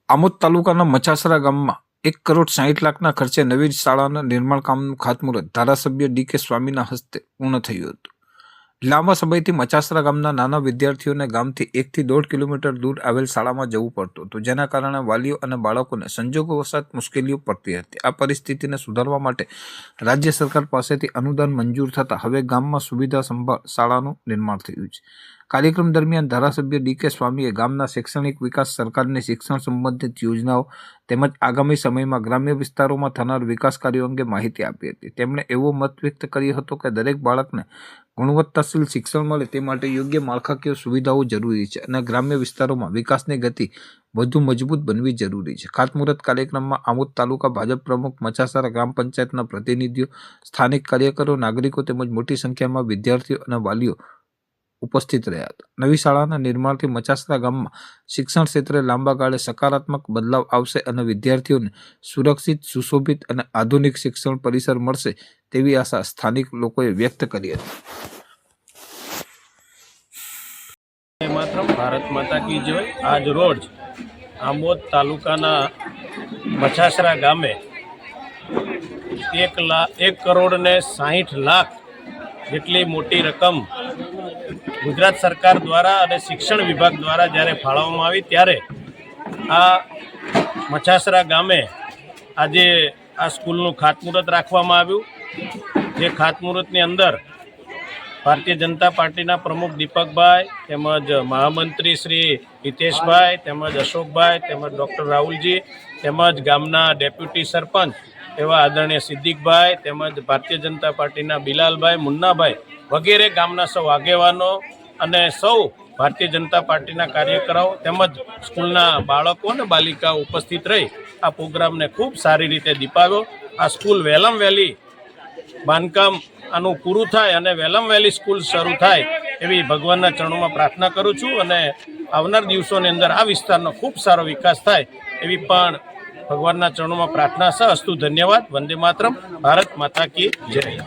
આમોદ તાલુકાના મચાસરા ગામમાં 1,60,00,000ના ખર્ચે નવી શાળાના નિર્માણ કામનું ખાતમુહૂર્ત ધારાસભ્ય ડી.કે. સ્વામીના હસ્તે પૂર્ણ થયું હતું. લાંબા સમયથી મચાસરા ગામના નાના વિદ્યાર્થીઓને ગામથી 1 થી 1.5 કિલોમીટર દૂર આવેલ શાળામાં જવું પડતું હતું, જેના કારણે વાલીઓ અને બાળકોને સંજોગોવશાત મુશ્કેલીઓ પડતી હતી. આ પરિસ્થિતિને સુધારવા માટે રાજ્ય સરકાર પાસેથી અનુદાન મંજૂર થતાં હવે ગામમાં સુવિધા સંભાળ શાળાનું નિર્માણ થયું છે. કાર્યક્રમ દરમિયાન ધારાસભ્ય ડી.કે. સ્વામીએ ગામના શૈક્ષણિક વિકાસ, સરકારની શિક્ષણ સંબંધિત યોજનાઓ તેમજ આગામી સમયમાં ગ્રામ્ય વિસ્તારોમાં થનાર વિકાસ કાર્યો અંગે માહિતી આપી હતી. તેમણે એવો મત વ્યક્ત કર્યો હતો કે દરેક બાળકને ગુણવત્તાશીલ શિક્ષણ મળે તે માટે યોગ્ય માળખાકીય સુવિધાઓ જરૂરી છે અને ગ્રામ્ય વિસ્તારોમાં વિકાસની ગતિ વધુ મજબૂત બનવી જરૂરી છે. ખાતમુહૂર્ત કાર્યક્રમમાં આમોદ તાલુકા ભાજપ પ્રમુખ, મચાસરા ગ્રામ પંચાયતના પ્રતિનિધિઓ, સ્થાનિક કાર્યકરો, નાગરિકો તેમજ મોટી સંખ્યામાં વિદ્યાર્થીઓ અને વાલીઓ ઉપસ્થિત રહ્યા હતા. નવી શાળાના નિર્માણથી મચાસરા ગામમાં શિક્ષણ ક્ષેત્રે લાંબા ગાળે સકારાત્મક બદલાવ આવશે અને વિદ્યાર્થીઓને સુરક્ષિત, સુશોભિત અને આધુનિક શિક્ષણ પરિસર મળશે તેવી આશા સ્થાનિક લોકોએ વ્યક્ત કરી હતી. માતરમ, ભારત માતા કી જય. આજ રોજ આમોદ તાલુકાના મચાસરા ગામે 1,60,00,000 જેટલી મોટી રકમ ગુજરાત સરકાર દ્વારા અને શિક્ષણ વિભાગ દ્વારા જ્યારે ફાળવવામાં આવી ત્યારે આ મચાસરા ગામે આજે આ સ્કૂલનું ખાતમુહૂર્ત રાખવામાં આવ્યું. જે ખાતમુહૂર્તની અંદર ભારતીય જનતા પાર્ટીના પ્રમુખ દીપકભાઈ, તેમજ મહામંત્રી શ્રી હિતેશભાઈ, તેમજ અશોકભાઈ, તેમજ ડૉક્ટર રાહુલજી, તેમજ ગામના ડેપ્યુટી સરપંચ એવા આદરણીય સિદ્દીકભાઈ, તેમજ ભારતીય જનતા પાર્ટીના બિલાલભાઈ, મુન્નાભાઈ વગેરે ગામના સૌ આગેવાનો અને સૌ ભારતીય જનતા પાર્ટીના કાર્યકરો તેમજ સ્કૂલના બાળકો અને બાલિકાઓ ઉપસ્થિત રહી આ પ્રોગ્રામને ખૂબ સારી રીતે દીપાવ્યો. આ સ્કૂલ વહેલામ વહેલી બાંધકામ આનું પૂરું થાય અને વહેલામ વહેલી સ્કૂલ શરૂ થાય એવી ભગવાનના ચરણોમાં પ્રાર્થના કરું છું અને આવનાર દિવસોની અંદર આ વિસ્તારનો ખૂબ સારો વિકાસ થાય એવી પણ ભગવાનના ચરણોમાં પ્રાર્થના છે. અસ્તુ. ધન્યવાદ. વંદે માતરમ. ભારત માતા કી જય.